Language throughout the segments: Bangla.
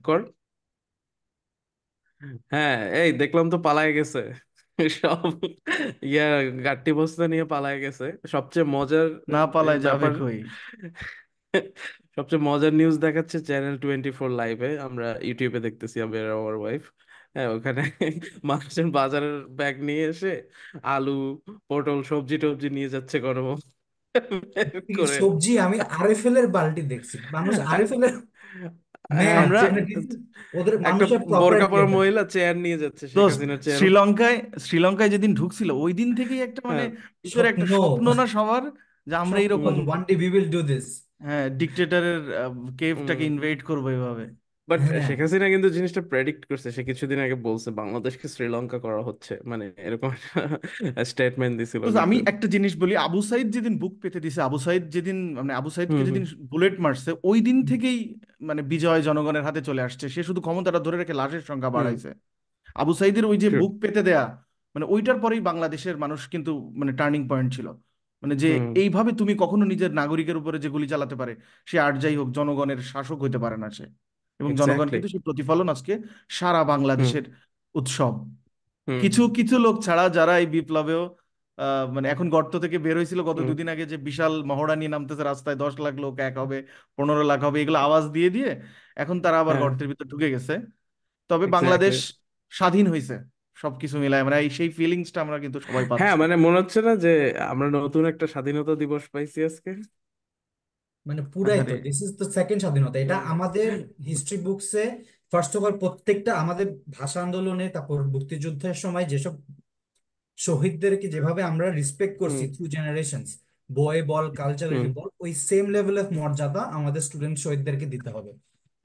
কর। হ্যাঁ, এই দেখলাম তো পালায় গেছে সব। ইয়া, গাট্টি বস্তা নিয়ে পালায় গেছে। সবচেয়ে মজার না পালায় যাবে ব্যাপার, কই। সবচেয়ে মজার নিউজ দেখাচ্ছে চ্যানেল 24 লাইভে, আমরা ইউটিউবে দেখতেছি, আমি আর আমার ওয়াইফ। হ্যাঁ, ওখানে মানুষজন বাজারের ব্যাগ নিয়ে এসে আলু, পটল, সবজি টবজি নিয়ে যাচ্ছে গণমুখ কি করে। সবজি! আমি আরএফএল এর বালতি দেখছি, মানুষ আরএফএল এর হ্যাঁ, ম্যান আমরা ওদের একটা মানুষের বোরকা প্রপার্টি পরা এটা। মহিলা চেয়ার নিয়ে যাচ্ছে, শেখ দোস্ত, হাসিনার চেয়ার। শ্রীলঙ্কায় শ্রীলঙ্কায় যেদিন ঢুকছিল ওই দিন থেকেই একটা মানে হ্যাঁ। ভিতরে একটা স্বপ্ন, স্বপ্ন না সবার, যে আমরা স্বপ্ন এরকম one day we will do this. হ্যাঁ ডিক্টেটরের কেভটাকে হুম। ইনভেড করবো এভাবে। বাট হ্যাঁ, শেখ হাসিনা কিন্তু জিনিসটা প্রেডিক্ট করছে, সে কিছুদিন আগে বলছে বাংলাদেশকে শ্রীলঙ্কা করা হচ্ছে, মানে এরকম স্টেটমেন্ট দিছিল তো আমি কিন্তু। একটা জিনিস বলি, আবু সাইদ যেদিন বুক পেতে দিছে, আবু সাইদ যেদিন মানে আবু সাইদকে হুম হুম যেদিন বুলেট মারছে ওই দিন থেকেই মানে বিজয় জনগণের হাতে চলে আসছে। সে শুধু ক্ষমতাটা ধরে রেখে লাশের সংখ্যা হুম। বাড়াইছে। আবু সাইদের ওই যে True. বুক পেতে দেয়া, মানে ওইটার পরেই বাংলাদেশের মানুষ কিন্তু মানে টার্নিং পয়েন্ট ছিল। মানে যে হুম। এইভাবে তুমি কখনো নিজের নাগরিকের উপরে যে গুলি চালাতে পারে, সে আর যাই হোক জনগণের শাসক হইতে পারে না সে। এবং জনগণ এক্স্যাক্টলি। কিন্তু সেই প্রতিফলন আজকে সারা হুম বাংলাদেশের উৎসব। হুম কিছু হুম কিছু লোক ছাড়া যারা এই বিপ্লবেও মানে এখন গর্ত থেকে বের হয়েছিল গত হুম। দুদিন আগে, যে বিশাল মহড়া নিয়ে নামতেছে রাস্তায়, 10 লাখ লোক এক হবে, 15 লাখ হবে, এগুলো আওয়াজ দিয়ে দিয়ে এখন তারা আবার হ্যাঁ, গর্তের ভিতর ঢুকে গেছে। তবে এক্স্যাক্টলি। বাংলাদেশ স্বাধীন হয়েছে সবকিছু মিলায়, মানে এই সেই ফিলিংসটা আমরা কিন্তু সবাই হ্যাঁ, পাচ্ছি। মানে মনে হচ্ছে না যে আমরা নতুন একটা স্বাধীনতা দিবস পাইছি আজকে। মানে পুরাই তো আহারে, দিস ইজ দ্য সেকেন্ড স্বাধীনতা। এটা হুম আমাদের history books first of all প্রত্যেকটা আমাদের ভাষা আন্দোলনে, তারপর মুক্তিযুদ্ধের সময় যেসব শহীদদেরকে যেভাবে আমরা রেসপেক্ট হুম করছি থ্রু জেনারেশনস, বয় বল, হুম। কালচারালি বল, ওই সেম লেভেল অফ মর্যাদা আমাদের স্টুডেন্ট শহীদদেরকে দিতে হবে,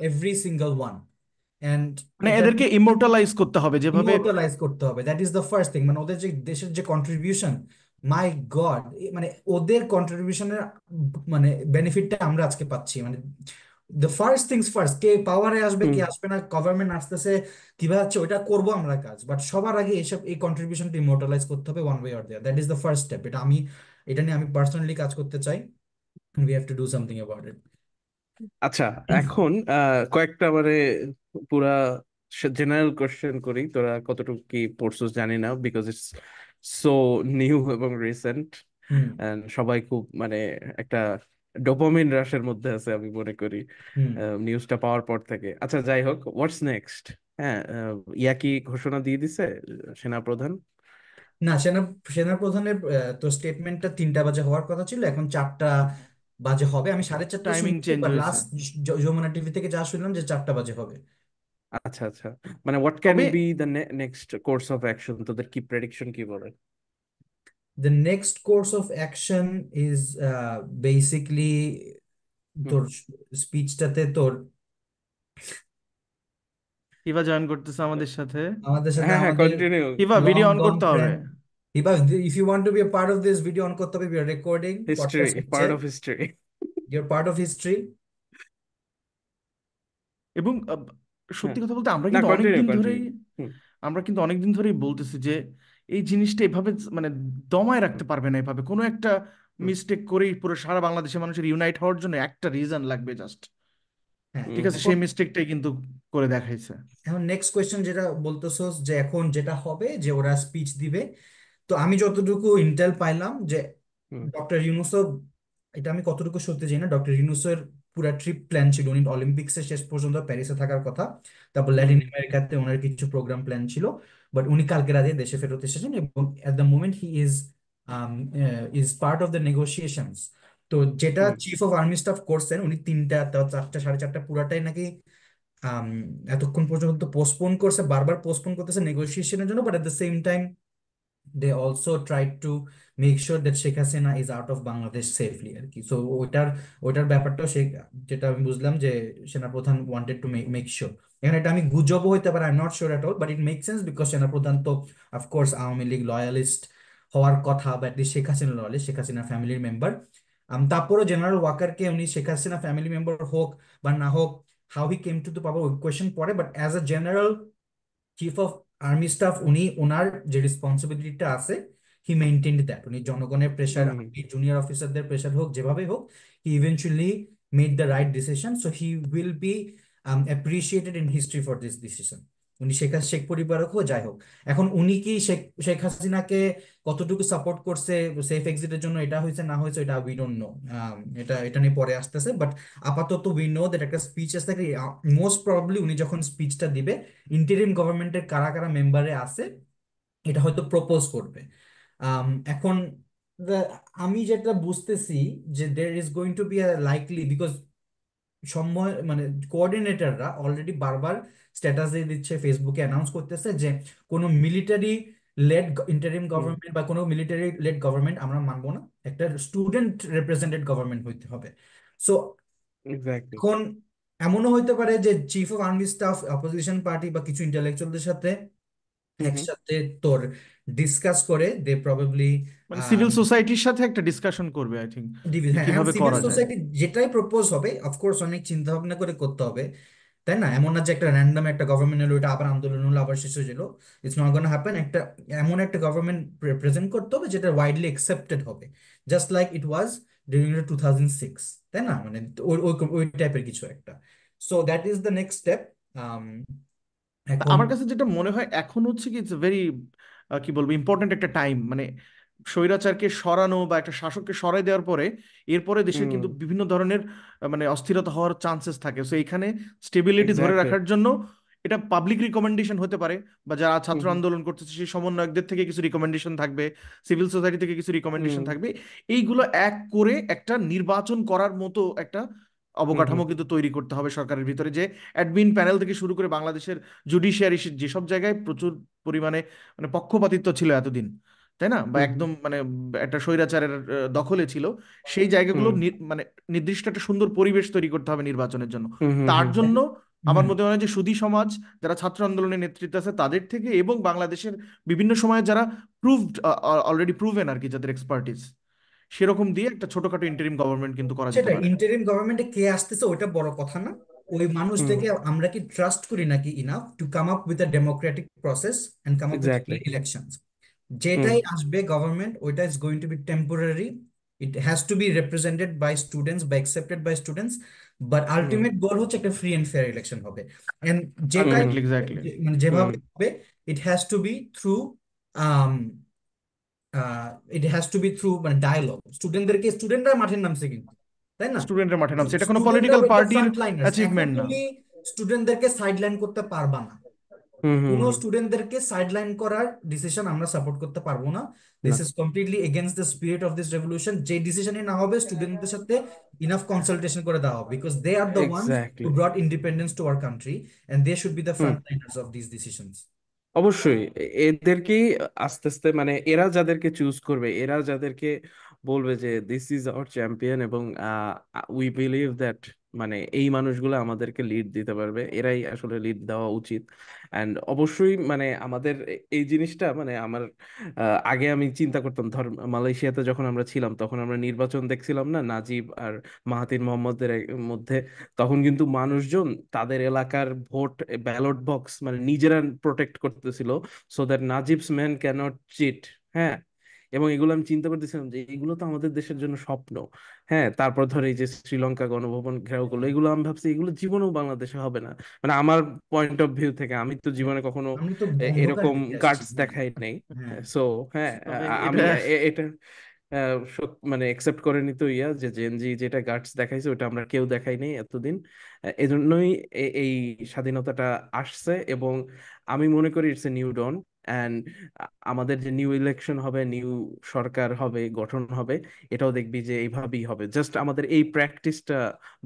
এভরি সিঙ্গেল ওয়ান। এন্ড মানে এটা এদেরকে ইমোর্টালাইজ করতে হবে যেভাবে। ইমোর্টালাইজ করতে হবে, that is the first thing. মানে ওদের যে দেশের যে কন্ট্রিবিউশন, মাই গড, মানে ওদের কন্ট্রিবিউশনের মানে বেনিফিটটা আমরা আজকে পাচ্ছি। মানে দ্য ফার্স্ট থিংস ফার্স্ট, কে পাওয়ারে আসবে হুম। কে আসবে না, গভর্নমেন্ট আসতেছে কিভাবে হচ্ছে, ওইটা করবো আমরা কাজ, বাট সবার আগে এসব এই কন্ট্রিবিউশনটা ইমোর্টালাইজ করতে হবে one way or the, that is the first step. এটা নিয়ে আমি পার্সোনালি কাজ করতে চাই। We have to do something about it. আচ্ছা, এখন কয়েকটা মানে পুরা জেনারেল কোশ্চেন করি, তোরা কতটুকু কি পড়ছিস জানি না, বিকজ ইটস সো নিউ এবং রিসেন্ট। হুম সবাই খুব মানে একটা ডোপামিন রাশের মধ্যে আছে আমি মনে করি হুম। নিউজটা পাওয়ার পর থেকে। আচ্ছা, যাই হোক, হোয়াটস নেক্সট? হ্যাঁ, ইয়া কি ঘোষণা দিয়ে দিছে সেনাপ্রধান? না, সেনাপ্রধানের তো স্টেটমেন্টটা 3টা বাজে হওয়ার কথা ছিল, এখন 4টা বাজে হবে। আমি 4:30 টাইমিং শুনছি, চেঞ্জ বা হয়েছে। লাস্ট যমুনা টিভি থেকে যা শুনলাম যে 4টা বাজে হবে। আচ্ছা আচ্ছা, মানে হোয়াট ক্যান তবে be the next course of action? তোদের কি প্রেডিকশন, কি বলে? The next course of action is basically hmm. তোর স্পিচটাতে তোর হিবা জয়েন করতেছে আমাদের সাথে। আমাদের সাথে হ্যাঁ হ্যাঁ, আমাদের continue. Hiba long video on long করতে হবে। Friend Hiba, if you want to be a part of this video on করতে হবে, we are recording, history, podcast হচ্ছে, part of history. You are part of history. এবং হ্যাঁ, সত্যি কথা বলতে আমরা না, কিন্তু অনেক কন্টিনিউ দিন ধরেই কন্টিনিউ। হুম আমরা কিন্তু অনেক দিন ধরেই বলতেছি যে এই জিনিসটা এভাবে মানে দমায় হুম রাখতে পারবে না এভাবে। কোনো একটা হুম মিস্টেক করেই পুরো সারা বাংলাদেশের মানুষের ইউনাইট হওয়ার জন্য একটা রিজন লাগবে জাস্ট। হ্যাঁ, ঠিক আছে, এখন সেই মিস্টেকটাই কিন্তু করে দেখাইছে। এখন নেক্সট কোয়েশ্চেন যেটা বলতেছোস, যে এখন যেটা হবে যে ওরা স্পিচ দিবে, তো আমি যতটুকু ইন্টেল পাইলাম যে হুম ডক্টর ইউনুসও, এটা আমি কতটুকু সত্যি জানি না, ডক্টর ইউনুসের পুরা ট্রিপ প্ল্যান ছিল, উনি অলিম্পিক্সে শেষ পর্যন্ত প্যারিসে থাকার কথা, তারপর হুম ল্যাটিন আমেরিকাতে ওনার কিছু প্রোগ্রাম প্ল্যান ছিল, বাট উনি কালকে রাতে দেশে ফেরত এসেছেন, এবং at the moment he is part of the negotiations. তো যেটা হুম চিফ অফ আর্মি স্টাফ করছেন, উনি 3টা, তাও 4টা, 4:30 পুরাটাই নাকি আম, এতক্ষণ পর্যন্ত পোস্টপোন করছে, বারবার পোস্টপোন করতেছে নেগোসিয়েশনের জন্য, but at the same time they also try to make sure that Sheikh Hasina is out of Bangladesh safely আর কি। সো ওইটার ব্যাপারটাও সে, যেটা আমি বুঝলাম যে সেনাপ্রধান ওয়ান্টেড টু মেক শিওর। এখানে এটা আমি গুজবও হইতে পারে, I am not sure at all, but it make sense, because সেনাপ্রধান তো অফকোর্স আওয়ামী লীগ লয়ালিস্ট হওয়ার কথা, বা অ্যাটলিস্ট শেখ হাসিনা লয়ালিস্ট, শেখ হাসিনা ফ্যামিলির মেম্বার। তারপরও জেনারেল ওয়াকারকে উনি শেখ হাসিনা ফ্যামিলি মেম্বার হোক বা না হোক, how he came to the power ওই কোয়েশ্চেন পরে, but as a general chief of army staff, উনি ওনার যে রেসপন্সিবিলিটিটা আছে, হি মেনটেন্ড দ্যাট। উনি জনগণের প্রেশার, হুম জুনিয়র অফিসারদের প্রেশার হোক, যেভাবে হোক, he eventually made the right decision. So he will be appreciated in history for this decision. উনি শেখ পরিবারক হোক যাই হোক, এখন উনি কি শেখ হাসিনাকে কতটুকু সাপোর্ট করছে সেফ এক্সিটের জন্য, এটা হয়েছে না হয়েছে এটা উই ডোন্ট নো, এটা নিয়ে পরে আসতেছে। বাট আপাতত উই নো দ্যাট একটা স্পিচ আসতে, মোস্ট প্রবাবলি উনি যখন স্পিচটা দিবে ইন্টারিম গভর্নমেন্টের কারা কারা মেম্বারে আছে এটা হয়তো প্রপোজ করবে। এখন আমি যেটা বুঝতেছি যে there is going to be a likely, because সময় মানে কোঅর্ডিনেটররা অলরেডি বারবার স্ট্যাটাস দিয়ে দিচ্ছে, ফেসবুকে অ্যানাউন্স করতেছে যে কোনো মিলিটারি লেড ইন্টারিম হুম। গভর্নমেন্ট বা কোনো মিলিটারি লেড গভর্নমেন্ট আমরা মানবো না, একটা স্টুডেন্ট রিপ্রেজেন্টেড গভর্নমেন্ট হইতে হবে। So exactly. এখন এমনও হইতে পারে যে chief of army staff opposition party বা কিছু ইন্টেলেকচুয়ালদের সাথে হুম হুম একসাথে তোর ডিসকাস করে দে প্রবাবলি মানে সিভিল সোসাইটির সাথে একটা ডিসকাশন করবে আই থিঙ্ক, যে হ্যাঁ, এখন কিভাবে সিভিল করা যায়। সোসাইটি যেটাই প্রপোজ হবে অফকোর্স অনেক চিন্তা ভাবনা করে করতে হবে, তাই না? এমন না যে একটা র্যান্ডম একটা গভর্নমেন্ট হলো এটা আবার আন্দোলন হলো আবার শেষ হয়ে গেল, ইটস নট গোনা হ্যাপেন। একটা এমন একটা গভর্নমেন্ট প্রেজেন্ট করতে হবে যেটা ওয়াইডলি অ্যাকসেপ্টেড হবে, just like it was during 2006, তাই না? মানে ওই ওই ওই টাইপের কিছু একটা। So that is the next step. তা এখন আমার কাছে যেটা মনে হয় এখন হচ্ছে কি, ইটস ভেরি কি বলবো ইম্পর্টেন্ট একটা টাইম, মানে স্বৈরাচারকে সরানো বা একটা শাসককে সরাই দেওয়ার পরে এরপরে দেশের হুম। কিন্তু বিভিন্ন ধরনের মানে অস্থিরতা হওয়ার চান্সেস থাকে। সো এখানে স্টেবিলিটি ধরে এক্স্যাক্টলি। রাখার জন্য এটা পাবলিক রিকমেন্ডেশন হতে পারে, বা যারা হুম ছাত্র হুম আন্দোলন করতেছে সেই সমন্বয়কদের থেকে কিছু রিকমেন্ডেশন থাকবে, সিভিল সোসাইটি থেকে কিছু রিকমেন্ডেশন হুম থাকবে। এইগুলো এক করে একটা নির্বাচন করার মতো একটা হুম হুম অবকাঠামো কিন্তু তৈরি করতে হবে সরকারের ভিতরে, যে অ্যাডমিন প্যানেল থেকে শুরু করে বাংলাদেশের জুডিশিয়ারি যেসব জায়গায় প্রচুর পরিমাণে মানে পক্ষপাতিত্ব ছিল এতদিন, তাই না, বা হুম একদম মানে একটা স্বৈরাচারের দখলে ছিল, সেই জায়গাগুলো হুম মানে নির্দিষ্ট একটা সুন্দর পরিবেশ তৈরি করতে হবে নির্বাচনের জন্য। হুম হুম তার হুম জন্য আমার হুম মনে হয় যে সুধী সমাজ, যারা ছাত্র আন্দোলনের নেতৃত্বে আছে তাদের থেকে, এবং বাংলাদেশের বিভিন্ন সময়ে যারা প্রুভড অলরেডি প্রুভেন আর কি, যাদের এক্সপার্টিস, সেরকম দিয়ে একটা ছোটখাটো ইন্টারিম গভর্নমেন্ট কিন্তু করা যেতে সেটা পারে। ইন্টারিম গভর্নমেন্টে কে আসতেছে ওইটা বড় কথা না, ওই হুম। মানুষদেরকে আমরা কি ট্রাস্ট করি নাকি enough to come up with a democratic process and come up with exactly. Elections. Hmm যেটাই আসবে গভর্নমেন্ট ওইটা is going to be temporary, it has to be represented by students বা accepted by students, but hmm ultimate goal হচ্ছে একটা ফ্রি এন্ড ফেয়ার ইলেকশন হবে। এন্ড যেটাই হুম আলটিমেটলি এক্স্যাক্টলি। মানে হুম যেভাবে হবে it has to be through it has to be through মানে ডায়ালগ, স্টুডেন্টরা মাঠের নামছে কিন্তু, তাই না? স্টুডেন্টের মাঠে নামছে, এটা কোনো স্টুডেন্টরা পলিটিক্যাল উইথ দ্য পার্টির ফ্রন্ট লাইনার্স, এখন অ্যাচিভমেন্ট না। তুমি স্টুডেন্টদেরকে সাইডলাইন করতে পারবা না, হুম হুম কোনো হুম। স্টুডেন্টদেরকে সাইডলাইন করার ডিসিশন আমরা সাপোর্ট করতে পারবো না। না। This is completely against the spirit of this revolution. যে ডিসিশনই না হবে স্টুডেন্টদের সাথে ইনাফ কনসালটেশন করে দেওয়া হবে, because they are the ones who exactly. Brought independence to our country and they should be the hmm. Front liners of this decisions. অবশ্যই এদেরকেই আস্তে আস্তে মানে এরা যাদেরকে চুজ করবে, এরা যাদেরকে বলবে যে দিস ইজ আওয়ার চ্যাম্পিয়ন এবং উই বিলিভ দ্যাট, মানে এই মানুষগুলো আমাদেরকে লিড দিতে পারবে, এরাই আসলে লিড দেওয়া উচিত। অ্যান্ড অবশ্যই মানে আমাদের এই জিনিসটা মানে আমার আগে আমি চিন্তা করতাম, ধর মালয়েশিয়াতে যখন আমরা ছিলাম তখন আমরা নির্বাচন দেখছিলাম না নাজিব আর মাহাথির মোহাম্মদের মধ্যে, তখন কিন্তু মানুষজন তাদের এলাকার ভোট ব্যালট বক্স মানে নিজেরা প্রোটেক্ট করতেছিল, so that Najib's man can't cheat. হ্যাঁ, এবং এগুলো আমি চিন্তা করতেছিলাম যে এগুলো তো আমাদের দেশের জন্য স্বপ্ন। হ্যাঁ, তারপর ধরে এই যে শ্রীলঙ্কা গণভবন ঘেরাও করলো, এগুলো আমি ভাবছি এগুলো জীবনেও বাংলাদেশে হবে না। মানে আমার পয়েন্ট অফ ভিউ থেকে, আমি তো জীবনে কখনো আমরা তো অন্ধকার এরকম দেখে আসছি। গাটস হ্যাঁ দেখাই নাই। হ্যাঁ। সো হ্যাঁ, তবে এটা আমি এটা মানে একসেপ্ট করে নিত ইয়া যে জেনজি যেটা গাটস দেখাইছে ওটা আমরা কেউ দেখাই নাই এতদিন। এজন্যই এই স্বাধীনতাটা আসছে, এবং আমি মনে করি it's a new dawn. And আমাদের যে নিউ ইলেকশন হবে, নিউ সরকার হবে, গঠন হবে, এটাও দেখবি যে এইভাবেই হবে, জাস্ট আমাদের এই প্র্যাকটিসটা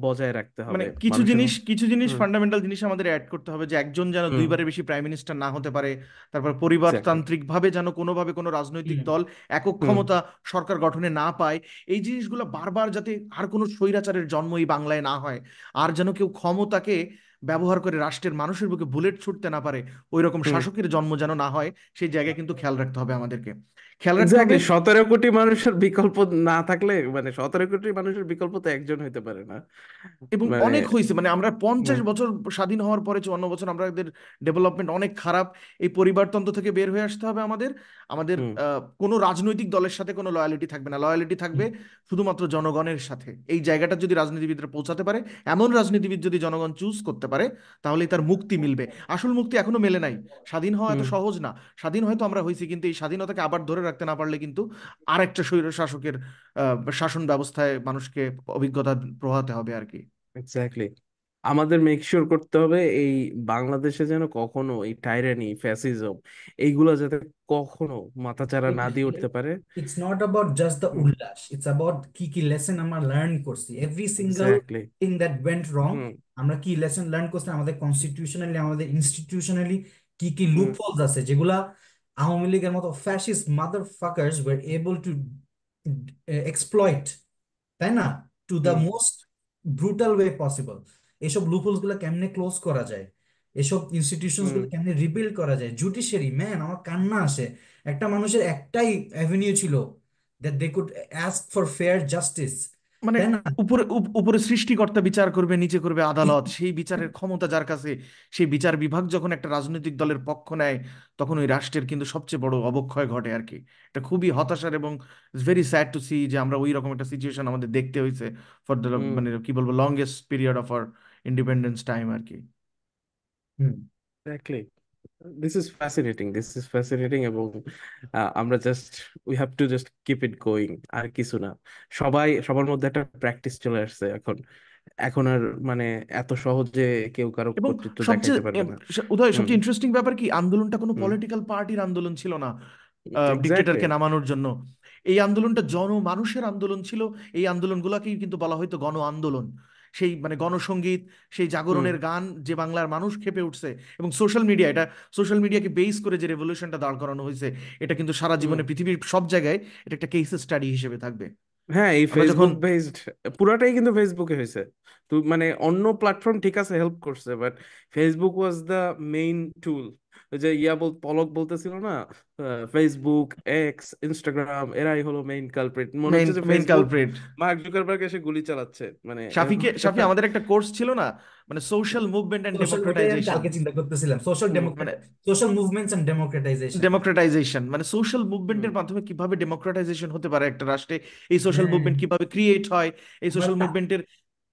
বজায় রাখতে মানে হবে কিছু মানুষের। জিনিস কিছু জিনিস হুম ফান্ডামেন্টাল জিনিস আমাদের অ্যাড করতে হবে, যে একজন যেন হুম। দুইবারের বেশি প্রাইম মিনিস্টার না হতে পারে। তারপর এক্স্যাক্টলি। পরিবারতান্ত্রিক ভাবে যেন কোনোভাবে কোনো রাজনৈতিক হুম দল একক হুম ক্ষমতা সরকার গঠনে না পায়। এই জিনিসগুলো বারবার যাতে আর কোনো স্বৈরাচারের জন্ম এই বাংলায় না হয়, আর যেন কেউ ক্ষমতাকে ব্যবহার করে রাষ্ট্রের মানুষের বুকে বুলেট ছুটতে না পারে, ওই রকম হুম শাসকের জন্ম যেন না হয়, সেই জায়গায় কিন্তু খেয়াল রাখতে হবে আমাদেরকে। খেয়াল রাখতে হবে। এক্স্যাক্টলি, 17 কোটি মানুষের বিকল্প না থাকলে, মানে 17 কোটি মানুষের বিকল্প তো একজন হইতে পারে না। এবং মানে অনেক হয়েছে, মানে আমরা 50 বছর হুম স্বাধীন হওয়ার পরে 54 বছর আমাদের ডেভেলপমেন্ট অনেক খারাপ। এই পরিবারতন্ত্র থেকে বের হয়ে আসতে হবে আমাদের। আমাদের হুম কোনো রাজনৈতিক দলের সাথে কোনো লয়ালিটি থাকবে না, লয়ালিটি থাকবে শুধুমাত্র জনগণের সাথে। এই জায়গাটা যদি রাজনীতিবিদরা পৌঁছাতে পারে, এমন রাজনীতিবিদ যদি জনগণ চুজ করতে পারে, তাহলেই তার মুক্তি মিলবে। আসল মুক্তি এখনো মেলে নাই। স্বাধীন হওয়া এত হুম সহজ না। স্বাধীন হয়তো আমরা হয়েছি, কিন্তু এই স্বাধীনতাকে আবার ধরে রাখতে না পারলে কিন্তু আরেকটা স্বৈর শাসকের শাসন ব্যবস্থায় মানুষকে অভিজ্ঞতা পোহাতে হবে আর কি। এক্স্যাক্টলি। আমাদের মেক শিওর করতে হবে এই বাংলাদেশে যেন কখনো এই টাইরানি, ফ্যাসিজম এইগুলা যাতে কখনো মাথাচাড়া না দিয়ে উঠতে পারে। It's not about just the hmm উল্লাস, ইটস অ্যাবাউট কি কি লেসন আমরা লার্ন করছি, every single exactly. Thing that went wrong. Hmm আমরা কি লেসন লার্ন করছি আমাদের কনস্টিটিউশনালি, আমাদের ইনস্টিটিউশনালি কি কি লুপ হুম হোলস আছে যেগুলা আওয়ামী লীগের মতো fascist mother fuckers were able to exploit, তাই না, to the hmm most brutal way possible. এসব লুপহোলস গুলো কেমনে ক্লোজ করা যায়, এসব ইনস্টিটিউশনস হুম গুলো কেমনে রিবিল্ড করা যায়। জুডিশিয়ারি, ম্যান, আমার কান্না আসে। একটা মানুষের একটাই অ্যাভিনিউ ছিল, that they could ask for fair justice, মানে তাই না? উপরে উপরে সৃষ্টিকর্তা বিচার করবে, নিচে করবে আদালত, সেই বিচারের ক্ষমতা যার কাছে, সেই বিচার বিভাগ যখন একটা রাজনৈতিক দলের পক্ষ নেয়, তখন ওই রাষ্ট্রের কিন্তু সবচেয়ে বড় অবক্ষয় ঘটে আর কি। এটা খুবই হতাশার এবং ভেরি স্যাড টু সি যে আমরা ওই রকম একটা সিচুয়েশন আমাদের দেখতে হয়েছে ফর দ্য, হুম মানে কি বলবো, longest period of our independence time আর কি। Hmm. Exactly. This is fascinating, this is fascinating. এবং আমরা just, we have to just keep it going, আর কিছু না। সবার মধ্যে একটা প্র্যাকটিস চলে আসছে এখন। এখন আর মানে এত সহজে কেউ কারো এবং কর্তৃত্ব সবচেয়ে দেখাইতে পারবে না। উদয়, হুম সবচেয়ে ইন্টারেস্টিং ব্যাপার কি, আন্দোলনটা কোনো হুম পলিটিক্যাল পার্টির আন্দোলন ছিল না এক্স্যাক্টলি। ডিক্টেটরকে নামানোর জন্য। এই আন্দোলনটা জনমানুষের আন্দোলন ছিল। এই আন্দোলনগুলোকেই কিন্তু বলা হয়তো গণ আন্দোলন। সেই মানে গণসঙ্গীত, সেই হুম জাগরণের গান, যে বাংলার মানুষ খেপে উঠছে। এবং সোশ্যাল মিডিয়া, এটা সোশ্যাল মিডিয়াকে বেস করে যে রেভলিউশনটা দাঁড় করানো হয়েছে, এটা কিন্তু সারা হুম জীবনে পৃথিবীর সব জায়গায় এটা একটা কেস স্টাডি হিসেবে থাকবে। হ্যাঁ, এই আমরা যখন ফেসবুক বেসড, পুরাটাই কিন্তু ফেসবুকে হয়েছে। তো মানে অন্য প্ল্যাটফর্ম ঠিক আছে হেল্প করছে, but Facebook was the main tool. ওই যে পলক বলতেছিল না, ফেসবুক, এক্স, ইনস্টাগ্রাম এরাই হলো মেইন কালপ্রিট। মনে মেইন হচ্ছে যে main Facebook culprit mark Zuckerberg এসে গুলি চালাচ্ছে, মানে এরকম শাফিকে, একটা শাফি, আমাদের একটা কোর্স ছিল না, মানে সোশ্যাল মুভমেন্ট অ্যান্ড সোশ্যাল, ওটাই আমি ডেমোক্রেটাইজেশন। কালকে চিন্তা করতেছিলাম, সোশ্যাল ডেমোক্রেট, মানে social movements and democratization. Democratization মানে সোশ্যাল হুম মুভমেন্টের মাধ্যমে কিভাবে ডেমোক্রেটাইজেশন হতে পারে একটা রাষ্ট্রে, এই সোশ্যাল হ্যাঁ, মুভমেন্ট কিভাবে ক্রিয়েট হয়, এই আমার সোশ্যাল মুভমেন্টের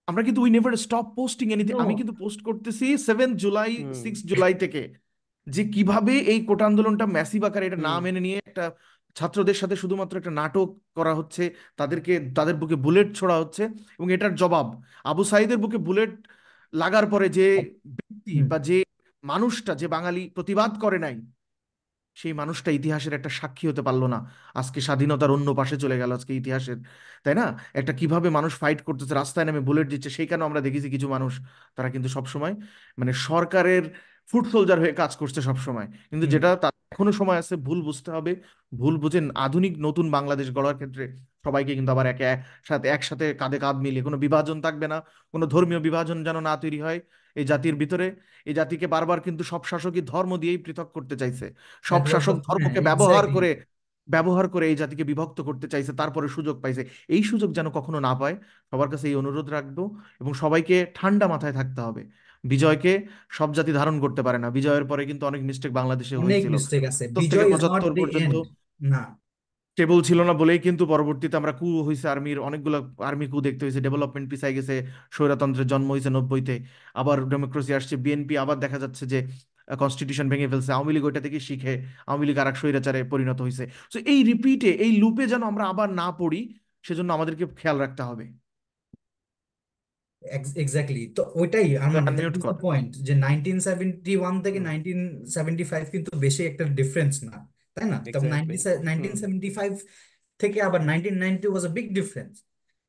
আমরা কিন্তু we never stop posting anything. No. আমি কিন্তু পোস্ট করতেছি 7 জুলাই, হুম 6 জুলাই থেকে, যে কিভাবে এই কোটা আন্দোলনটা ম্যাসিভ আকারে, এটা না হুম মেনে নিয়ে একটা ছাত্রদের সাথে শুধুমাত্র একটা নাটক করা হচ্ছে, তাদেরকে তাদের বুকে বুলেট ছোড়া হচ্ছে। এবং এটার জবাব, আবু সাইদের বুকে বুলেট লাগার পরে যে ব্যক্তি হুম। বা যে মানুষটা, যে বাঙালি প্রতিবাদ করে নাই, সেই মানুষটা ইতিহাসের একটা সাক্ষী হতে পারলো না। আজকে স্বাধীনতার অন্য পাশে চলে গেল আজকে ইতিহাসের, তাই না? একটা কিভাবে মানুষ ফাইট করতেছে, রাস্তায় নেমে বুলেট দিচ্ছে, সেই কেন আমরা দেখেছি কিছু মানুষ, তারা কিন্তু সবসময় মানে সরকারের ফুট সোলজার হয়ে কাজ করছে সব সময়। কিন্তু হুম। যেটা তার এখনো সময় আছে, ভুল বুঝতে হবে। ভুল বুঝে আধুনিক নতুন বাংলাদেশ গড়ার ক্ষেত্রে সবাইকে কিন্তু আবার সাথে একসাথে কাঁধে কাঁধ মিলিয়ে, কোনো বিভাজন থাকবে না, কোনো ধর্মীয় বিভাজন যেন না তৈরি হয় এই জাতির ভিতরে। এই জাতিকে বারবার কিন্তু সব শাসকই ধর্ম দিয়েই পৃথক করতে চাইছে। সব দ্যাট ওয়াজ দ্য, শাসক হ্যাঁ, ধর্মকে এক্স্যাক্টলি। ব্যবহার করে এই জাতিকে বিভক্ত করতে চাইছে, তারপরে সুযোগ পাইছে। এই সুযোগ যেন কখনো না পায়, সবার কাছে এই অনুরোধ রাখবো। এবং সবাইকে ঠান্ডা মাথায় থাকতে হবে। বিজয়কে সব জাতি ধারণ করতে পারে না, বিজয়ের পরে কিন্তু অনেক মিস্টেক বাংলাদেশে অনেক হয়েছিল। মিস্টেক আছে, ৭০ থেকে বিজয় ইজ নট ৭৫ দি পর্যন্ত এন্ড। না। স্টেবল ছিল না বলেই কিন্তু পরবর্তীতে আমরা কু হয়েছে, আর্মির অনেকগুলো আর্মি কু দেখতে হয়েছে, ডেভেলপমেন্ট পিছায় গেছে, স্বৈরতন্ত্রের জন্ম হয়েছে 90-তে, আবার ডেমোক্রেসি আসছে, বিএনপি আবার দেখা যাচ্ছে যে কনস্টিটিউশন ভেঙে ফেলছে, আওয়ামী লীগ ওইটা থেকে শিখে আওয়ামী লীগ আর এক স্বৈরাচারে পরিণত হয়েছে। তো এই রিপিটে, এই লুপে যেন আমরা আবার না পড়ি, সেজন্য আমাদেরকে খেয়াল রাখতে হবে। এক্স্যাক্টলি, তো ওইটাই আমাদের, দ্যাট আনমিউট ইজ কর। দ্য পয়েন্ট, যে 1971 থেকে হুম 1975 কিন্তু বেশি একটা ডিফারেন্স না, তাই না? তবে এক্স্যাক্টলি। নাইনটিন হুম সেভেন্টি ফাইভ থেকে আবার 1990 ওয়াজ আ বিগ ডিফারেন্স।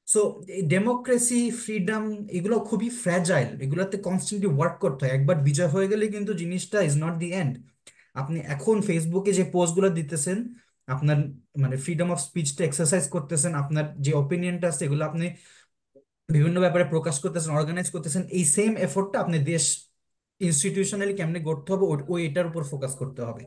সো এই ডেমোক্রেসি, ফ্রিডম, এগুলো খুবই ফ্র্যাজাইল, এগুলোতে কনস্ট্যান্টলি ওয়ার্ক করতে হয়। একবার বিজয় হয়ে গেলে কিন্তু জিনিসটা ইজ নট দি এন্ড। আপনি এখন ফেসবুকে যে পোস্টগুলো দিতেছেন, আপনার মানে ফ্রিডম অফ স্পিচটা এক্সারসাইজ করতেছেন, আপনার যে ওপিনিয়নটা আছে এগুলো আপনি বিভিন্ন ব্যাপারে প্রকাশ করতেছেন, অর্গানাইজ করতেছেন, এই সেম এফোর্টটা আপনি দেশ ইনস্টিটিউশনালি কেমনে গড়তে হবে ওই এটার উপর ফোকাস করতে হবে।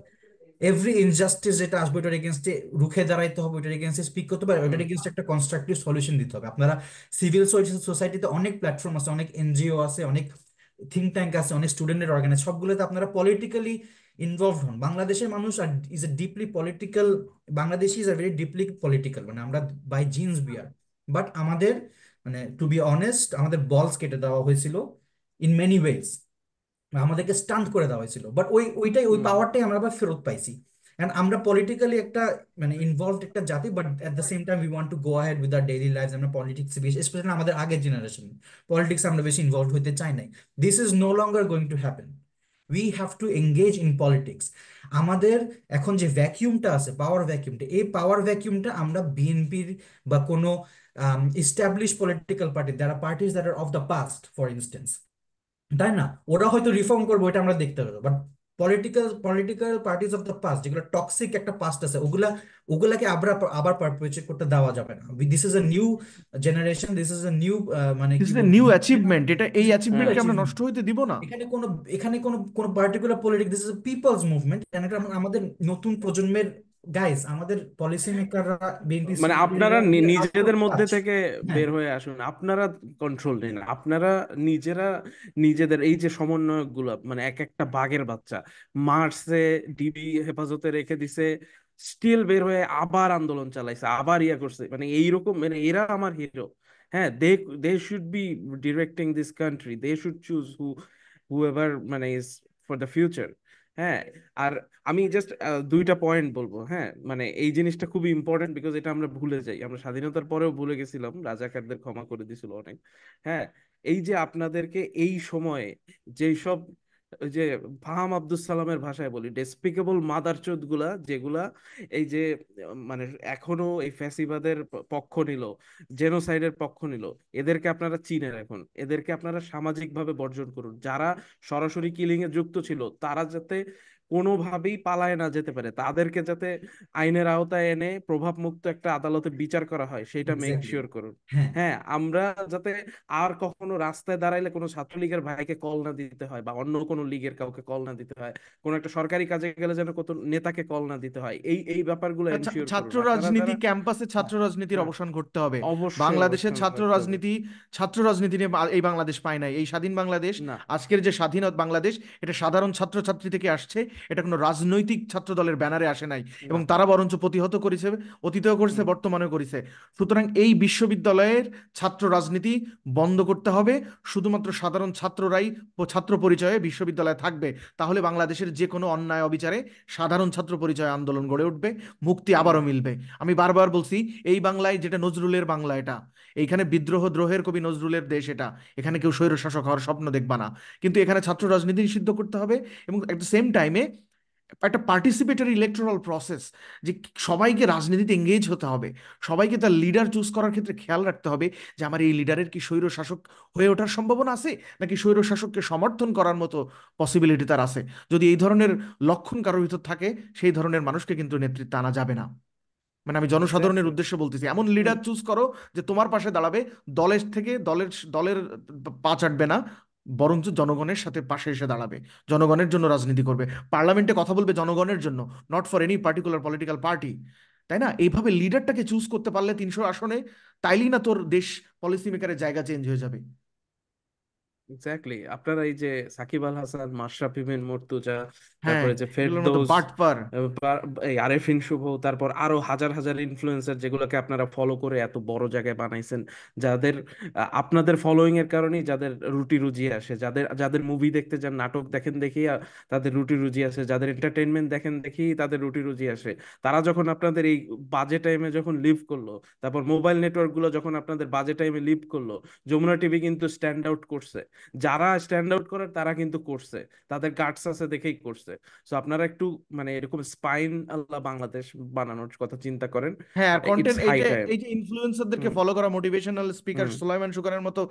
এভরি ইনজাস্টিস যেটা আসবে ওটার এগেনস্টে রুখে দাঁড়াইতে হবে, ওটার এগেনস্টে স্পিক করতে হবে, ওটার হুম এগেনস্টে একটা কনস্ট্রাকটিভ সলিউশন দিতে হবে। আপনারা সিভিল সোসাইটিতে অনেক প্ল্যাটফর্ম আছে, অনেক এনজিও আছে, অনেক থিঙ্ক ট্যাঙ্ক আছে, অনেক স্টুডেন্টের অর্গানাইজ, সবগুলোতে আপনারা পলিটিক্যালি ইনভলভ হন। বাংলাদেশের মানুষ are is a deeply political, Bangladeshi is a very deeply political, মানে আমরা বাই জিন্স বি আর। বাট আমাদের, মানে টু বি অনেস্ট, আমাদের বলস কেটে দেওয়া হয়েছিল ইন মেনি ওয়েজ, আমাদেরকে স্টান্ট করে দেওয়া হয়েছিল। বাট ওই হুম পাওয়ারটাই আমরা আবার ফেরত পাইছি। এন্ড আমরা পলিটিক্যালি একটা, মানে ইনভলভড একটা জাতি, but at the same time we want to go ahead with our daily life. আমরা পলিটিক্স বেশি, স্পেশালি আমাদের আগের জেনারেশন, পলিটিক্স আমরা বেশি ইনভলভ হইতে চাই নাই। This is no longer going to happen. We have to engage in politics. আমাদের এখন যে ভ্যাকিউমটা আছে, পাওয়ার ভ্যাকিউমটা, এই পাওয়ার ভ্যাকিউমটা আমরা বিএনপির বা কোনো establish political party, there are parties that are of the past for instance, তাই না, ওরা হয়তো রিফর্ম করবো, এটা আমরা দেখতে পাবো। But political parties of the past, যেগুলো টক্সিক একটা পাস্ট আছে, ওগুলাকে আবার আবার পারপেচুয়েট করতে দেওয়া যাবে না। This is a new generation, this is a new, মানে দিস কি ইজ এ বলবো, নিউ অ্যাচিভমেন্ট, এটা এই নিউ হ্যাঁ অ্যাচিভমেন্টকে আমরা অ্যাচিভমেন্ট। নষ্ট হইতে দিব না। এখানে কোনো particular politics, this is people's movement. আমাদের নতুন প্রজন্মের গাইজ, আমাদের পলিসি মেকাররা, বিএনপি মানে আপনারা আমাদের আউট অফ নিজেদের মধ্যে টাচ। থেকে হ্যাঁ, বের হয়ে আসুন, আপনারা কন্ট্রোল নিন, আপনারা নিজেরা নিজেদের এই যে সমন্বয়ক গুলা, মানে এক একটা বাঘের বাচ্চা মারছে, ডিবি হেফাজতে রেখে দিছে, স্টিল বের হয়ে আবার আন্দোলন চালাইছে, আবার ইয়া করছে, মানে এইরকম, মানে এরা আমার হিরো। হ্যাঁ, they should be directing this country, they should choose whoever মানে ইজ ফর দ্য ফিউচার। হ্যাঁ, আর আমি জাস্ট দুইটা পয়েন্ট বলবো। হ্যাঁ, মানে এই জিনিসটা খুবই ইম্পর্টেন্ট, বিকজ এটা আমরা ভুলে যাই, আমরা স্বাধীনতার পরেও ভুলে গেছিলাম, রাজাকারদের ক্ষমা করে দিছিল অনেক। হ্যাঁ, এই যে আপনাদেরকে এই সময়ে যেই সব, ওই যে ফাহাম আব্দুল সালামের ভাষায় বলি, ডেসপিকেবল মাদারচোদ গুলা, যেগুলা এই যে মানে এখনো এই ফ্যাসিবাদের পক্ষ নিল, জেনোসাইডের পক্ষ নিল, এদেরকে আপনারা চিনে রাখুন, এদেরকে আপনারা সামাজিকভাবে বর্জন করুন। যারা সরাসরি কিলিং এ যুক্ত ছিল, তারা যাতে কোনোভাবেই পালায় না যেতে পারে, তাদেরকে যাতে আইনের আওতায় এনে প্রভাব মুক্ত একটা আদালতে বিচার করা হয়, সেটা মেক এক্স্যাক্টলি। শিওর করুন। হ্যাঁ, হ্যাঁ, আমরা যাতে আর কখনো রাস্তায় দাঁড়াইলে কোনো ছাত্রলীগের ভাইকে কল না দিতে হয়, বা অন্য কোনো লীগের কাউকে কল না দিতে হয়, কোনো একটা সরকারি কাজে গেলে যেন কত নেতাকে কল না দিতে হয়, এই এই ব্যাপারগুলো আচ্ছা, এনশিওর করুন ছাত্র আপনারা রাজনীতি, যারা। ক্যাম্পাসে ছাত্র হ্যাঁ, রাজনীতির হ্যাঁ, অবসান ঘটতে হবে। অবশ্যই বাংলাদেশের অবস্থান ছাত্র রাখতে হবে। রাজনীতি, ছাত্র রাজনীতি নিয়ে এই বাংলাদেশ পায় নাই। এই স্বাধীন বাংলাদেশ, না আজকের যে স্বাধীন বাংলাদেশ, এটা সাধারণ ছাত্রছাত্রী থেকে আসছে। এটা কোনো রাজনৈতিক ছাত্র দলের ব্যানারে আসে নাই, না। এবং তারা বরঞ্চ প্রতিহত করেছে, অতীতেও করেছে, হুম বর্তমানেও করেছে। সুতরাং এই বিশ্ববিদ্যালয়ের ছাত্র রাজনীতি বন্ধ করতে হবে। শুধুমাত্র সাধারণ ছাত্ররাই ছাত্র পরিচয়ে বিশ্ববিদ্যালয়ে থাকবে। তাহলে বাংলাদেশের যে কোনো অন্যায় অবিচারে সাধারণ ছাত্র পরিচয় আন্দোলন গড়ে উঠবে, মুক্তি হুম আবারও মিলবে। আমি বারবার বলছি, এই বাংলায়, যেটা নজরুলের বাংলা, এটা এইখানে বিদ্রোহ দ্রোহের কবি নজরুলের দেশ এটা, এখানে কেউ স্বৈর শাসক হওয়ার স্বপ্ন দেখবা না। কিন্তু এখানে ছাত্র রাজনীতি নিষিদ্ধ করতে হবে, এবং এট দ্য সেম টাইমে একটা পার্টিসিপেটরি ইলেকটোরাল প্রসেস, যে সবাইকে রাজনীতিতে এঙ্গেজ হতে হবে, সবাইকে তার লিডার চুজ করার ক্ষেত্রে খেয়াল রাখতে হবে যে আমার এই লিডারের কি স্বৈর শাসক হয়ে ওঠার সম্ভাবনা আছে, নাকি স্বৈর শাসককে সমর্থন করার মতো পসিবিলিটি তার আছে। যদি এই ধরনের লক্ষণ কারোর ভিতর থাকে, সেই ধরনের মানুষকে কিন্তু নেতৃত্বে আনা যাবে না। মানে আমি জনসাধারণের এক্স্যাক্টলি। উদ্দেশ্যে বলতেছি, এমন লিডার চুজ করো যে তোমার পাশে দাঁড়াবে, দলের থেকে দলের দলের পা চাটবে না, বরঞ্চ জনগণের সাথে পাশে এসে দাঁড়াবে, জনগণের জন্য রাজনীতি করবে, পার্লামেন্টে কথা বলবে জনগণের জন্য, not for any particular political party. তাই না? এইভাবে লিডারটাকে চুজ করতে পারলে 300 আসনে, তাইলেই না তোর দেশ পলিসি মেকারের জায়গা চেঞ্জ হয়ে যাবে। এক্স্যাক্টলি, আপনারা এই যে সাকিব আল হাসান, মাশরাফি বিন মুর্তজা, হ্যাঁ, তারপরে যে এগুলোর মতো ফেরদৌস, বাটপার। এই আরেফিন শুভ, তারপর আরো হাজার হাজার ইনফ্লুয়েন্সার, যেগুলোকে আপনারা ফলো করে এত বড় জায়গায় বানাইছেন, যাদের আপনাদের ফলোইং এর কারণেই যাদের রুটি রুজি আসে, যাদের যাদের মুভি দেখতে যান, নাটক দেখেন দেখি তাদের রুটি রুজি আসে, যাদের এন্টারটেইনমেন্ট দেখেন দেখি তাদের রুটি রুজি আসে, তারা যখন আপনাদের এই বাজে টাইমে যখন লিভ করলো, তারপর মোবাইল নেটওয়ার্ক গুলো যখন আপনাদের বাজে টাইমে লিভ করলো, যমুনা টিভি কিন্তু স্ট্যান্ড আউট করছে। যারা স্ট্যান্ড আউট করে তারা কিন্তু করছে, তাদের গাটস আছে দেখেই করছে। সো আপনারা একটু মানে এরকম স্পাইন আল্লাহ বাংলাদেশ বানানোর কথা চিন্তা করেন। হ্যাঁ, আর ইটস কন্টেন্ট, এই হাই যে টাইম। এই যে ইনফ্লুয়েন্সারদেরকে হুম ফলো করা, মোটিভেশনাল স্পিকার হুম। সুলাইমান সুগারের মতো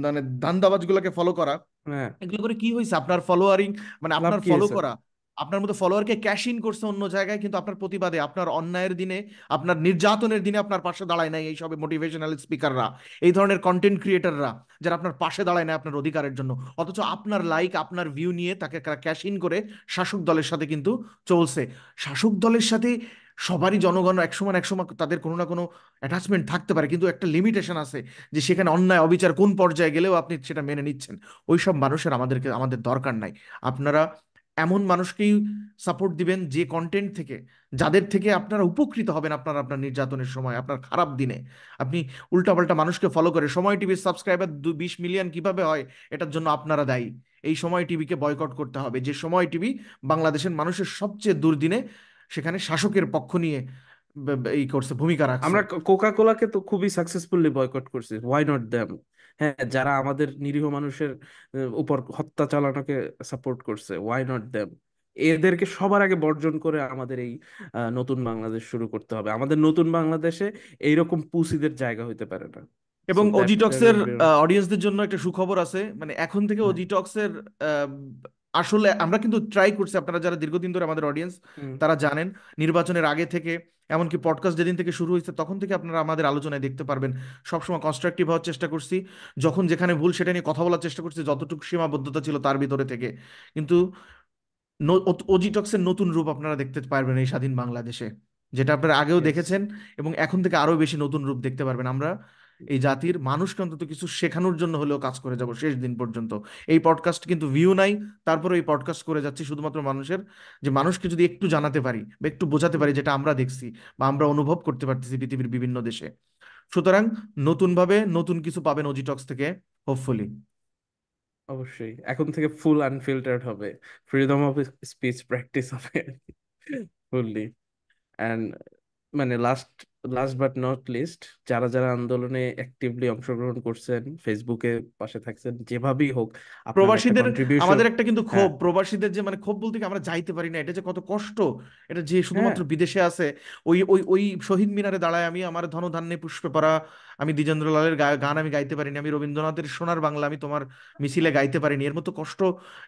মানে ধান্দাবাজ গুলাকে ফলো করা, হ্যাঁ, এগুলো করে কি হয়েছে? আপনার ফলোয়ারিং, মানে লাভ আপনার কি ফলো হয়েছে? করা আপনার মতো ফলোয়ারকে ক্যাশ ইন করছে অন্য জায়গায়, কিন্তু আপনার প্রতিবাদে, আপনার অন্যায়ের দিনে, আপনার নির্যাতনের দিনে আপনার পাশে দাঁড়ায় নাই এই সব মোটিভেশনাল স্পিকাররা, এই ধরনের কন্টেন্ট ক্রিয়েটাররা, যারা আপনার পাশে দাঁড়ায় না আপনার অধিকারের জন্য। অথচ আপনার লাইক, আপনার ভিউ নিয়ে তাকে ক্যাশ ইন করে শাসক দলের সাথে কিন্তু চলছে। শাসক দলের সাথে সবারই জনগণ একসময় না একসময় তাদের কোনো না কোনো অ্যাটাচমেন্ট থাকতে পারে, কিন্তু একটা লিমিটেশন আছে, যে সেখানে অন্যায় অবিচার কোন পর্যায়ে গেলেও আপনি সেটা মেনে নিচ্ছেন। ওই সব মানুষের আমাদের দরকার নাই। আপনারা এমন মানুষকেই সাপোর্ট দিবেন যে কন্টেন্ট থেকে, যাদের থেকে আপনারা উপকৃত হবেন আপনার আপনার নির্যাতনের সময়, আপনার খারাপ দিনে। আপনি উল্টাপাল্টা মানুষকে ফলো করে সময় টিভির সাবস্ক্রাইবার 20 মিলিয়ন কিভাবে হয়, এটার জন্য আপনারা দায়ী। এই সময় টিভিকে বয়কট করতে হবে, যে সময় টিভি বাংলাদেশের মানুষের সবচেয়ে দুর্দিনে সেখানে শাসকের পক্ষ নিয়ে এই করছে, ভূমিকা রাখছে। আমরা কোকা কোলাকে তো খুবই সাকসেসফুলি বয়কট করছি, ওয়াই নট দেম? হ্যাঁ, যারা আমাদের নিরীহ মানুষের উপর হত্যা চালানোকে সাপোর্ট করছে, ওয়াই নট দেম? এদেরকে সবার আগে বর্জন করে আমাদের এই নতুন বাংলাদেশ শুরু করতে হবে। আমাদের নতুন বাংলাদেশে এইরকম পুসিদের জায়গা হইতে পারে না। সো এবং দ্যাট অডিটক্সের দ্যাট অডিয়েন্সদের জন্য একটা সুখবর আছে, মানে এখন থেকে হ্যাঁ। অডিটক্সের আসলে আমরা কিন্তু ট্রাই করছি, আপনারা যারা দীর্ঘদিন ধরে আমাদের অডিয়েন্স হুম। তারা জানেন, নির্বাচনের আগে থেকে এমনকি পডকাস্ট যেদিন থেকে শুরু হয়েছে তখন থেকে আপনারা আমাদের আলোচনায় দেখতে পারবেন সবসময় কনস্ট্রাকটিভ হওয়ার চেষ্টা করছি। যখন যেখানে ভুল সেটা নিয়ে কথা বলার চেষ্টা করছি, যতটুকু সীমাবদ্ধতা ছিল তার ভিতরে থেকে। কিন্তু অজিটক্সের নতুন রূপ আপনারা দেখতে পারবেন এই স্বাধীন বাংলাদেশে, যেটা আপনারা আগেও ইয়েস। দেখেছেন, এবং এখন থেকে আরো বেশি নতুন রূপ দেখতে পারবেন। আমরা এই জাতির মানুষকে অন্তত কিছু শেখানোর জন্য হলেও কাজ করে যাব শেষ দিন পর্যন্ত। এই পডকাস্ট কিন্তু ভিউ নাই, তারপরে এই পডকাস্ট করে যাচ্ছি শুধুমাত্র মানুষের, যে মানুষকে যদি একটু জানাতে পারি বা একটু বোঝাতে পারি যেটা আমরা দেখছি বা আমরা অনুভব করতে পারতেছি পৃথিবীর বিভিন্ন দেশে। সুতরাং নতুনভাবে নতুন কিছু পাবেন অজিটক্স থেকে, হোপফুলি। অবশ্যই এখন থেকে ফুল আনফিল্টার্ড হবে, ফ্রিডম অফ স্পিচ প্র্যাকটিস হবে ফুললি। অ্যান্ড মানে last last but not list, যারা যারা আন্দোলনে অ্যাক্টিভলি অংশগ্রহণ করছেন, ফেসবুকে পাশে থাকছেন, যেভাবেই হোক আপনার একটা প্রবাসীদের, কন্ট্রিবিউশন। আমাদের একটা কিন্তু হ্যাঁ। ক্ষোভ, প্রবাসীদের যে মানে ক্ষোভ বলতে কি, আমরা যাইতে পারি না, এটা যে কত কষ্ট। এটা যে হ্যাঁ। শুধুমাত্র বিদেশে আছে, ওই শহীদ মিনারে দাঁড়ায় আমি আমার ধনধান্যে পুষ্পে পরা, আমি দ্বিজেন্দ্রলালের গান আমি গাইতে পারিনি, আমি রবীন্দ্রনাথের সোনার বাংলা আমি তোমার মিছিলে গাইতে পারিনি, এর মতো কষ্ট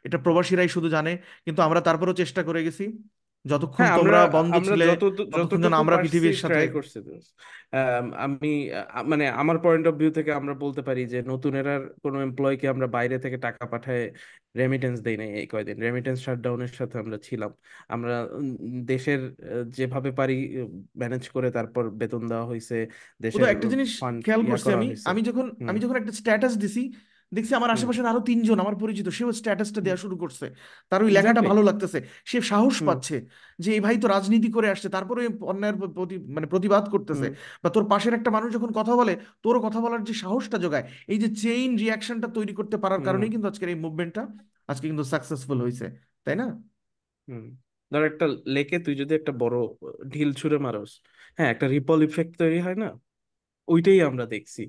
এটা প্রবাসীরাই শুধু জানে। কিন্তু আমরা তারপরেও চেষ্টা করে গেছি, যতক্ষণ হ্যাঁ, আমরা তোমরা বন্ধ আমরা ছিলে ততক্ষণ যেন যতটুকু আমরা পারছি পৃথিবীর সাথে। ট্রাই করছি তো। আমি মানে আমার পয়েন্ট অফ ভিউ থেকে আমরা বলতে পারি যে নতুন এরার কোনো এমপ্লয়কে আমরা বাইরে থেকে টাকা পাঠায় রেমিটেন্স দেই নাই এই কয়দিন। রেমিটেন্স শাটডাউনের সাথে আমরা ছিলাম। আমরা দেশের যেভাবে পারি ম্যানেজ করে তারপর বেতন দেওয়া হয়েছে, দেশের বোধহয় একটা জিনিস ফান্ড খেয়াল ইয়া করছি করা আমি, হয়েছে। আমি হুম। যখন একটা স্ট্যাটাস দিছি, দেখছি আমার হুম। আশেপাশের আরো তিনজন আমার পরিচিত সেও স্ট্যাটাসটা দেওয়া শুরু করছে। তার ওই লেখাটা এক্স্যাক্টলি। ভালো লাগতেছে, সে সাহস হুম। পাচ্ছে যে এই ভাই তো রাজনীতি করে আসছে, তারপরে অন্যায়ের মানে প্রতিবাদ করতেছে। হুম। বা তোর পাশের একটা মানুষ যখন কথা বলে, তোরও কথা বলার যে সাহসটা যোগায়, এই যে চেইন রিয়াকশনটা তৈরি করতে পারার হুম। কারণেই কিন্তু আজকের এই মুভমেন্টটা আজকে কিন্তু সাকসেসফুল হয়েছে, তাই না? হুম। ধর একটা লেকে তুই যদি একটা বড় ঢিল ছুঁড়ে মারস, হ্যাঁ, একটা রিপল ইফেক্ট তৈরি হয় না? ওইটাই আমরা দেখছি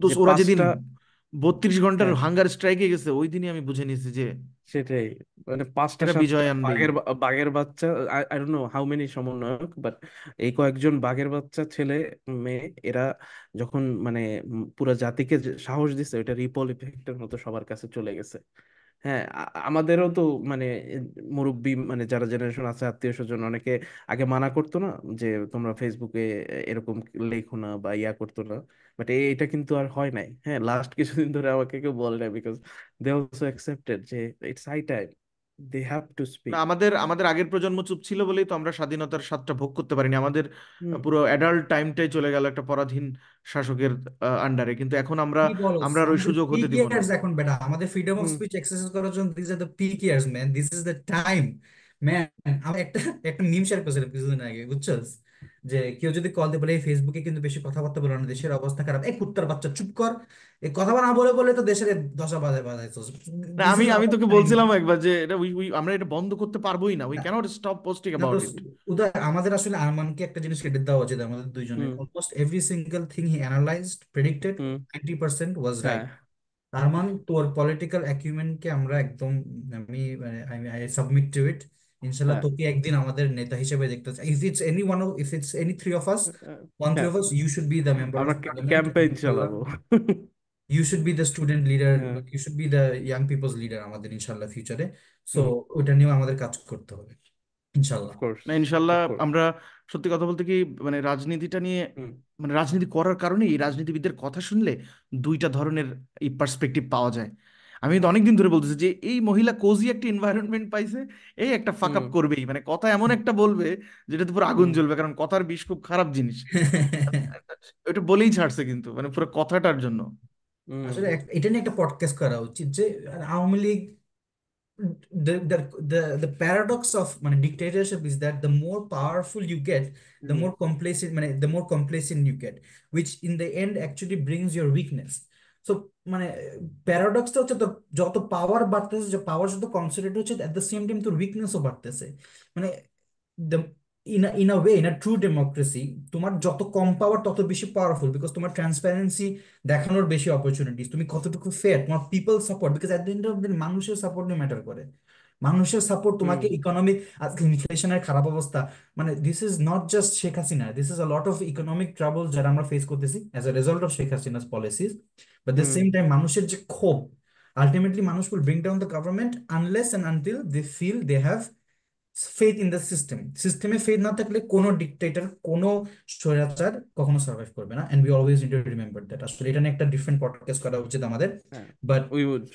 তো যে ওরা যেদিন পাঁচটা। 32 ঘন্টার হ্যাঁ, হাঙ্গার স্ট্রাইকে গেছে, ওই দিনই আমি বুঝে নিয়েছি যে সেটাই। মানে পাঁচটা এরা সাতটা বিজয় আনবেই। বাঘের বাচ্চা, I don't know how many সমন্বয়ক, বাট এই কয়েকজন বাঘের বাচ্চা ছেলে মেয়ে, এরা যখন মানে পুরো জাতিকে যে সাহস দিছে, ওইটা রিপল ইফেক্টের মতো সবার কাছে চলে গেছে। হ্যাঁ, আমাদেরও তো মানে মুরব্বি মানে যারা জেনারেশন আছে, আত্মীয় স্বজন, অনেকে আগে মানা করতো না যে তোমরা ফেসবুকে এরকম লেখো না বা ইয়া করতো না, বাট এটা কিন্তু আর হয় নাই। হ্যাঁ, লাস্ট কিছুদিন ধরে আমাকে কেউ বলে না, বিকজ দে অলসো অ্যাকসেপ্টেড যে it's high time they have to না, স্পিক। আমাদের আমাদের আগের প্রজন্ম চুপ ছিল বলেই তো আমরা স্বাধীনতার স্বাদটা ভোগ করতে পারিনি। আমাদের হুম। পুরো অ্যাডাল্ট টাইমটাই চলে গেল একটা পরাধীন শাসকের আন্ডারে, কিন্তু এখন আমরা কি বলো, আমরা আর ওই আমাদের সুযোগ হতে পিক দিব না। ইয়ার্স এখন বেটা, আমাদের freedom of hmm. Speech exercise করার জন্য this are the peak years man, this is the time man. আমি একটা একটা মিম শেয়ার করেছিলাম কিছুদিন আগে, বুঝছস? যে কেউ যদি কল দিয়ে বলে এই ফেসবুকে কিন্তু বেশি কথাবার্তা বলো না, দেশের অবস্থা খারাপ, এই কুত্তার বাচ্চা চুপ কর, এই কথা না বলে বলে তো দেশের দশা বাজে বাজাইছস। না, দিস আমি ইজ আমি আওয়ার তোকে টাইম। বলছিলাম একবার যে এটা আমরা এটা বন্ধ করতে পারবোই না, উই ক্যানট স্টপ পোস্টিং না অ্যাবাউট দোস্ত, ইট। উদয়, আমাদের আসলে আরমানকে একটা জিনিস ক্রেডিট দেওয়া উচিত, আমাদের দুইজনের। হুম। Almost every single thing he analysed, predicted, hmm. 90% was right. হ্যাঁ। আরমান, তোর পলিটিক্যাল অ্যাকিউমেন্টকে আমরা একদম, আমি আই সাবমিট টু ইট। ইনশাল্লাহ হ্যাঁ। তোকে একদিন আমাদের নেতা হিসেবে দেখতে চাই। If it's any three of us, one three হ্যাঁ, of us, you should be the member of আমরা পার্লামেন্ট। ক্যাম্পেইন ইনশাল্লাহ। চালাবো you should be the student leader, হ্যাঁ। You should be the young people's leader আমাদের ইনশাল্লাহ ফিউচারে। So hmm. ওইটা নিয়েও আমাদের কাজ করতে হবে অফ ইনশাল্লাহ। কোর্স। না ইনশাল্লাহ অফ কোর্স। আমরা সত্যি কথা বলতে কি মানে রাজনীতিটা নিয়ে হুম। মানে রাজনীতি করার কারণে এই রাজনীতিবিদদের কথা শুনলে দুইটা ধরনের এই পার্সপেক্টিভ পাওয়া যায়। আমি তো অনেকদিন ধরে বলতেছি যে এই মহিলা কোজি একটা এনভায়রনমেন্ট পাইছে, এই একটা ফাক হুম। আপ করবেই, মানে কথা এমন একটা বলবে যেটাতে পুরো আগুন হুম। জ্বলবে, কারণ কথার বিষ খুব খারাপ জিনিস। ওটা বলেই ছাড়ছে কিন্তু মানে পুরো কথাটার জন্য। হুম। আসলে এটা নিয়ে একটা পডকাস্ট করা উচিত যে Awami League, the paradox of মানে dictatorship is that the more powerful you get, the hmm. more complacent মানে the more complacent you get, which in the end actually brings your weakness. So মানে প্যারাডক্সটা হচ্ছে তো, যত পাওয়ার বাড়তেছে, যে পাওয়ার যত কনসেন্ট্রেট হচ্ছে, এট দ্য সেম টাইম তোর উইকনেসও বাড়তেছে। মানে the in a way, in a true democracy, তোমার যত কম পাওয়ার তত বেশি পাওয়ারফুল, বিকজ তোমার ট্রান্সপারেন্সি দেখানোর বেশি অপরচুনিটিস, তুমি কতটুকু ফেয়ার, তোমার people support, because at the end of the মানুষের সাপোর্ট ম্যাটার করে। মানুষের সাপোর্ট হুম। তোমাকে ইকোনমিক, আজকে ইনফ্লেশনের খারাপ অবস্থা, মানে this is not just Sheikh Hasina, this is a lot of economic trouble যারা আমরা ফেস করতেছি as a result of Sheikh Hasina's policies. But the hmm. Same time মানুষের যে ক্ষোভ, আলটিমেটলি মানুষ will bring down the government unless and until they feel they have faith in the system. সিস্টেমে ফেথ না থাকলে কোনো ডিক্টেটর, কোনো স্বৈরাচার কখনো সার্ভাইভ করবে না। And we always need to remember that. আসলে এটা নিয়ে একটা ডিফারেন্ট পডকাস্ট করা উচিত আমাদের। হ্যাঁ। But we would.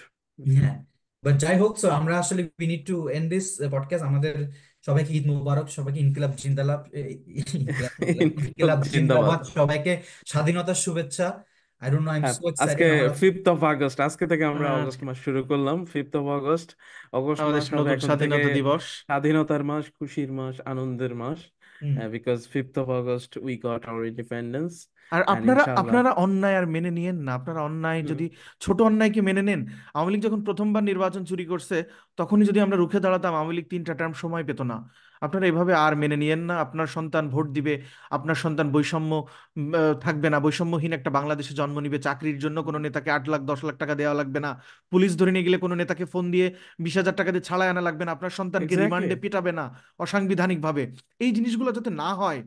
হ্যাঁ, বাট যাই হোক, সো আমরা আসলে we need to and this podcast. আমাদের সবাইকে ঈদ মুবারক, সবাইকে ইনকিলাব জিন্দালাব, ইনকিলাব বললাম, ইনকলাব ইনকিলাব জিন্দাবাদ। জিন্দাবাদ, সবাইকে স্বাধীনতার শুভেচ্ছা। I don't know, I am হ্যাঁ, সো আজকে এক্সাইটেড আমরা। 5th অফ আগস্ট, আজকে থেকে আমরা আহ, অগস্ট মাস শুরু করলাম। 5th অফ আগস্ট, অগস্ট আমাদের মাস হবে নতুন এখন থেকে স্বাধীনতা দিবস। স্বাধীনতার মাস, খুশির মাস, আনন্দের মাস। Hmm. Because 5th of August we got our independence. আর অ্যান্ড আপনারা ইনশাল্লাহ। আপনারা অন্যায় আর মেনে নিয়েন না, আপনারা অন্যায় হুম। যদি ছোট অন্যায়কে মেনে নেন। আওয়ামী লীগ যখন প্রথমবার নির্বাচন চুরি করছে তখনই যদি আমরা রুখে দাঁড়াতাম, আওয়ামী লীগ 3টা টার্ম সময় পেত না। আপনারা এভাবে আর মেনে নিয়েন না। আপনার সন্তান ভোট দিবে, আপনার সন্তান বৈষম্য থাকবে না, বৈষম্যহীন একটা বাংলাদেশে জন্ম নিবে। চাকরির জন্য কোনো নেতাকে 8 লাখ 10 লাখ টাকা দেওয়া লাগবে না। পুলিশ ধরে নিয়ে গেলে কোনো নেতাকে ফোন দিয়ে 20,000 টাকা দিয়ে ছাড়াই আনা লাগবে না। আপনার সন্তানকে এক্স্যাক্টলি। রিমান্ডে পিটাবে না অসাংবিধানিক ভাবে। এই জিনিসগুলো যাতে না হয়,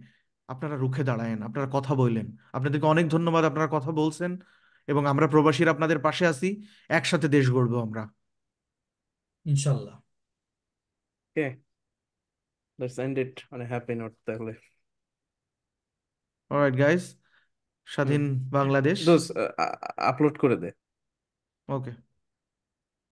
আপনারা রুখে দাঁড়ায়েন, আপনারা কথা বললেন। আপনাদেরকে অনেক ধন্যবাদ, আপনারা কথা বলছেন। এবং আমরা প্রবাসীরা আপনাদের পাশে আছি, একসাথে দেশ গড়বো আমরা। ইনশাল্লাহ। Okay, let's end it on a happy note তাহলে। Alright guys, hmm. স্বাধীন বাংলাদেশ। দোস্ত, আপলোড করে দে। ওকে।